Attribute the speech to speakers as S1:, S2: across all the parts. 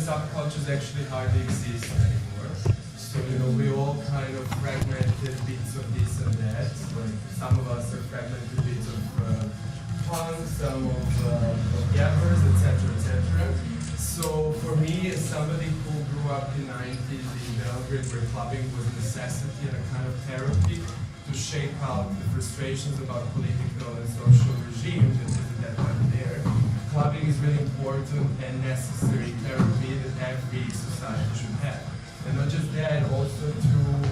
S1: subcultures actually hardly exist anymore. So, you know, we all kind of fragmented bits of this and that. Like, some of us are fragmented bits of punk, some of gabbers, etc., etc. So, for me, as somebody who grew up in the 90s in Belgrade, where clubbing was a necessity and a kind of therapy to shake out the frustrations about political and social regimes that was at that time there, clubbing is really important and necessary therapy that every society should have. And not just that, also through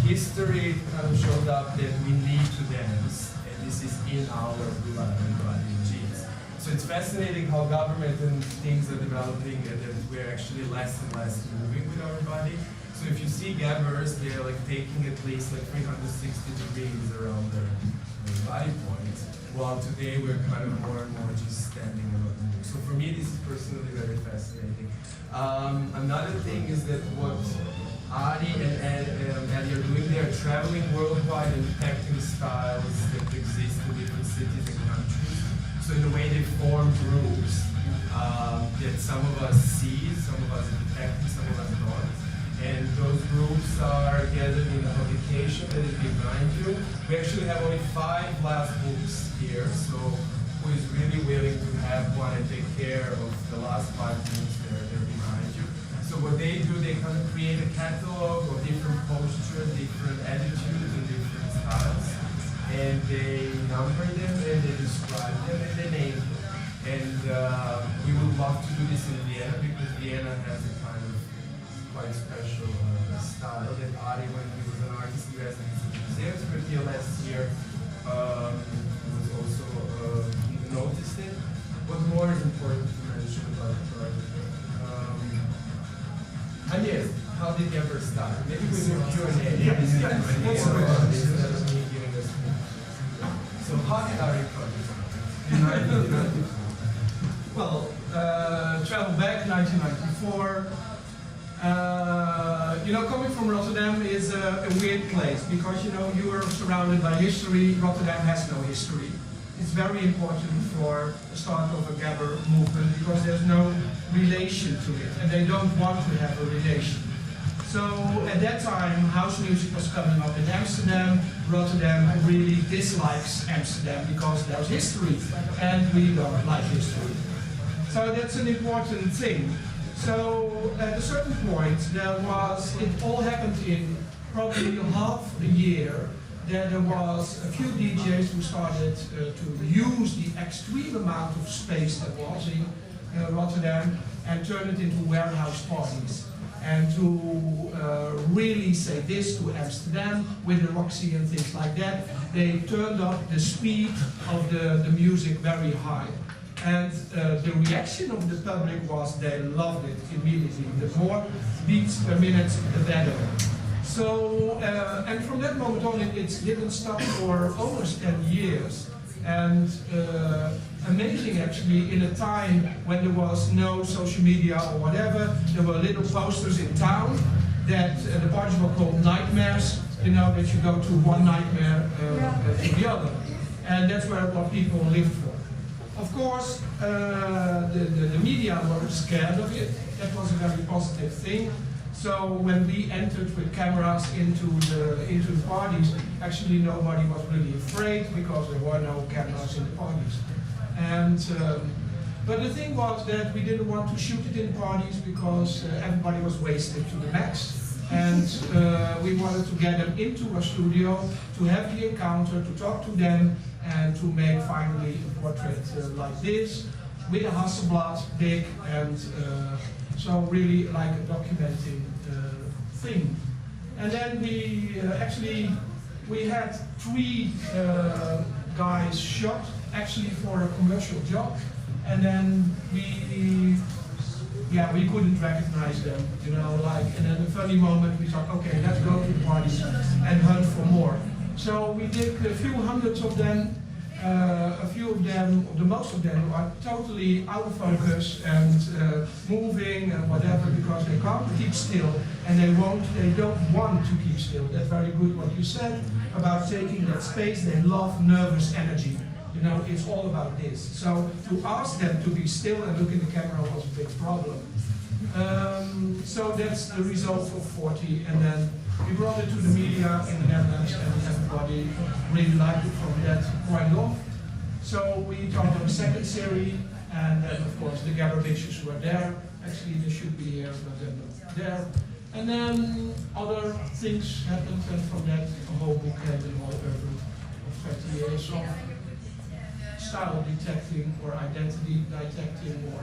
S1: history, it kind of showed up that we need to dance, and this is in our blood and body and genes. So it's fascinating how government and things are developing and that we're actually less and less moving with our body. So if you see gabbers, they're like taking at least like 360 degrees around their body point, while today we're kind of more and more just standing and not moving. So for me, this is personally very fascinating. Another thing is that what Ari and Ellie are doing, they are traveling worldwide and detecting styles that exist in different cities and countries. So in a way they form groups that some of us see, some of us detect, some of us don't. And those groups are gathered in a publication that is behind you. We actually have only 5 last books here, so who is really willing to have one and take care of the last 5 books that are behind you. So what they do, they kind of create a catalog of different postures, different attitudes, and different styles. And they number them, and they describe them, and they name them. And we would love to do this in Vienna, because Vienna has a kind of quite special style that Ari, when he was an artist, he has museums, but here last year was also noticed it. What more is important to mention about the project? And yes, how did you ever start? Maybe we do Q&A. So how did Ari project start?
S2: Well, travel back 1994. You know, coming from Rotterdam is a weird place because, you know, you are surrounded by history. Rotterdam has no history. It's very important for the start of a gabber movement because there's no relation to it, and they don't want to have a relation. So at that time, house music was coming up in Amsterdam. Rotterdam really dislikes Amsterdam because there's history, and we don't like history. So that's an important thing. So at a certain point, it all happened in probably half a year, that there was a few DJs who started to use the extreme amount of space that was in Rotterdam and turn it into warehouse parties. And to really say this to Amsterdam with the Roxy and things like that, they turned up the speed of the music very high. And the reaction of the public was they loved it immediately. The more beats per minute, the better. So, and from that moment on, it didn't stop for almost 10 years. And amazing actually, in a time when there was no social media or whatever, there were little posters in town that the parties were called nightmares, you know, that you go to one nightmare to the other. And that's where a lot of people lived for. Of course, the media were scared of it. That was a very positive thing. So when we entered with cameras into the parties, actually nobody was really afraid because there were no cameras in the parties. And but the thing was that we didn't want to shoot it in parties because everybody was wasted to the max. And we wanted to get them into a studio, to have the encounter, to talk to them, and to make finally a portrait like this, with a Hasselblad big, and so really like a documenting thing. And then we we had 3 guys shot actually for a commercial job, and then we couldn't recognize them, you know, like, and in a funny moment we thought, okay, let's go to the parties and hunt for more. So we did a few hundreds of them. A few of them, or the most of them, are totally out of focus and moving and whatever because they can't keep still, and they don't want to keep still. That's very good what you said about taking that space. They love nervous energy. You know, it's all about this. So to ask them to be still and look in the camera was a big problem. So that's the result of 40, and then we brought it to the media in the Netherlands, and everybody really liked it from that point off. So we thought of a second series, and then of course the Gabber bitches were there. Actually they should be here, but they're not there. And then other things happened, and from that a whole bouquet and whole urban of 20 years of style detecting, or identity detecting, or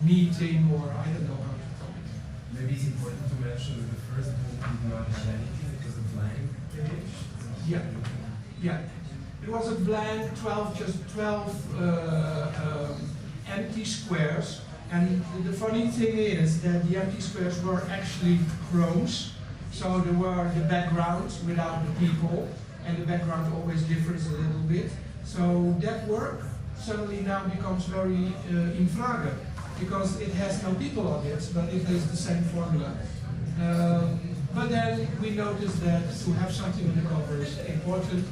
S2: meeting, or I don't know how to call it.
S1: Maybe it's important to mention that the first book did not have anything, it was a blank page.
S2: Yeah, yeah. It was a blank 12, just 12 empty squares. And the funny thing is that the empty squares were actually chromes. So there were the backgrounds without the people, and the background always differs a little bit. So that work suddenly now becomes very in frage, because it has no people on it, but it has the same formula. But then we noticed that to have something on the cover is important,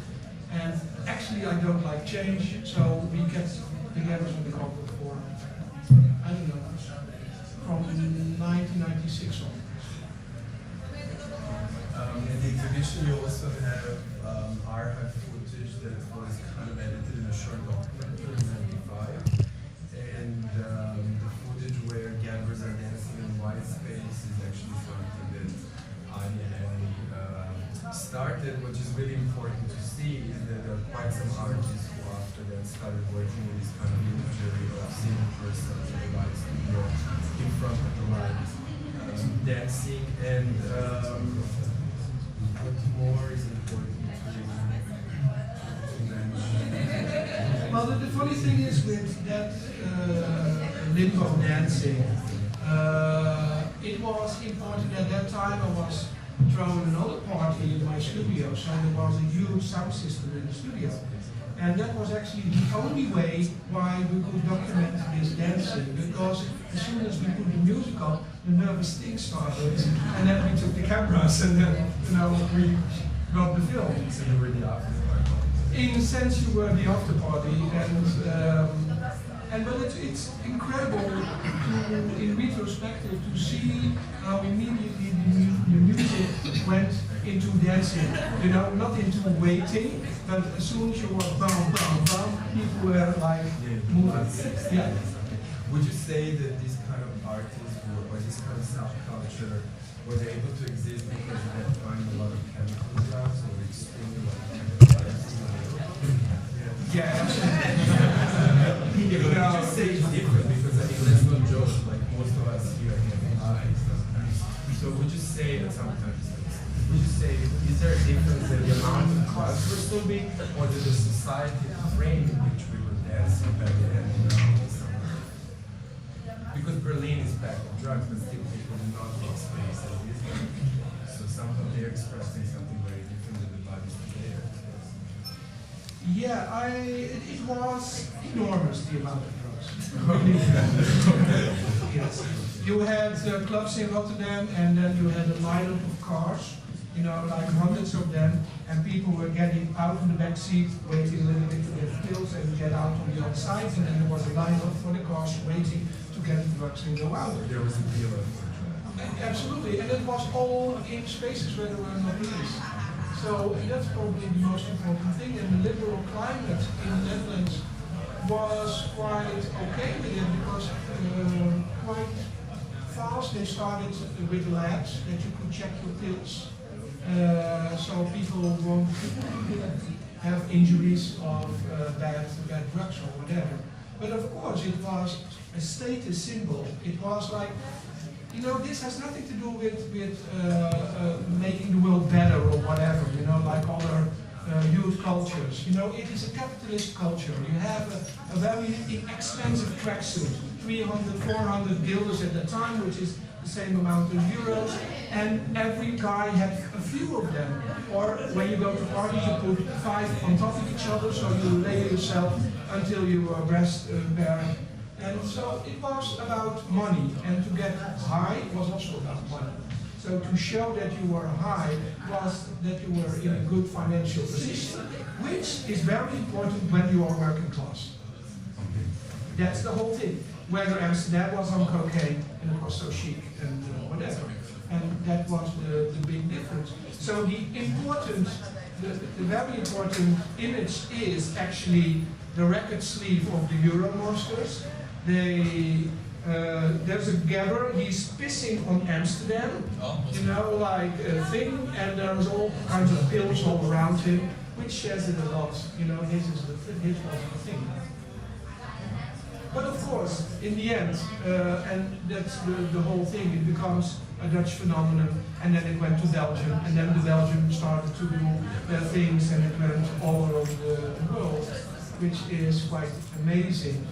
S2: and actually I don't like change, so we kept the Gabbers on the cover for, I don't know, from 1996 on.
S1: In the exhibition you also have archive footage that was kind of edited in a short document in 1995, and the footage where Gabbers are dancing in white space is actually something that I and Ellie started. Which is really important to see is that there are quite some artists who after that started working with this kind of imagery of seeing a person in the light studio in front of the light dancing, and what more is important to mention?
S2: Well, the funny thing is with that limbo dancing, it was important at that time. I was throwing another party in my studio, so there was a huge sound system in the studio. And that was actually the only way why we could document this dancing, because as soon as we put the music on, the nervous thing started, and then we took the cameras, and then we got the film.
S1: So you were the after party.
S2: In a sense, you were the after party, but it's incredible to, in retrospective, to see how immediately the music went into dancing. Not into waiting, but as soon as you were bam, bam, bam, people were like moving. Yeah.
S1: Would you say that these kind of artists or this kind of subculture were they able to exist because they had found a lot of chemical drugs or extremely a lot of chemical drugs?
S2: Yeah,
S1: Would you say it's different? Because I think that's no joke, like most of us here have so would you say that sometimes, would you say, is there a difference in the amount of costs we're still being, or did the society frame in which we were dancing back then? Because Berlin is packed with drugs, but still people do not make space as it is. So somehow they're expressing something very different than the bodies there.
S2: yeah, it was enormous, the amount of drugs. Yes. You had clubs in Rotterdam, and then you had a lineup of cars, like hundreds of them, and people were getting out of the back seat, waiting a little bit to get pills and get out on the other side, and then there was a lineup for the cars waiting to get the drugs and go out.
S1: There was a dealer.
S2: Absolutely, and it was all in spaces where there were no police. So that's probably the most important thing, and the liberal climate in the Netherlands was quite okay with it, because quite fast they started with labs that you could check your pills, so people won't have injuries of bad drugs or whatever. But of course it was a status symbol. It was like, this has nothing to do with making the world better or whatever, like other youth cultures. It is a capitalist culture. You have a very expensive tracksuit, 300, 400 guilders at the time, which is the same amount of euros, and every guy had a few of them. Or when you go to parties, you put 5 on top of each other, so you lay yourself until you were breast bare. And so it was about money, and to get high was also about money. So to show that you were high was that you were in a good financial position, which is very important when you are working class. That's the whole thing. whether Amsterdam was on cocaine and it was so chic and whatever. And that was the big difference. So the very important image is actually the record sleeve of the Euro Monsters. There's a gabber, he's pissing on Amsterdam, you know, like a thing, and there's all kinds of pills all around him, which says it a lot, you know, his was the thing. But of course, in the end, and that's the whole thing, it becomes a Dutch phenomenon, and then it went to Belgium, and then the Belgium started to do their things, and it went all over the world, which is quite amazing.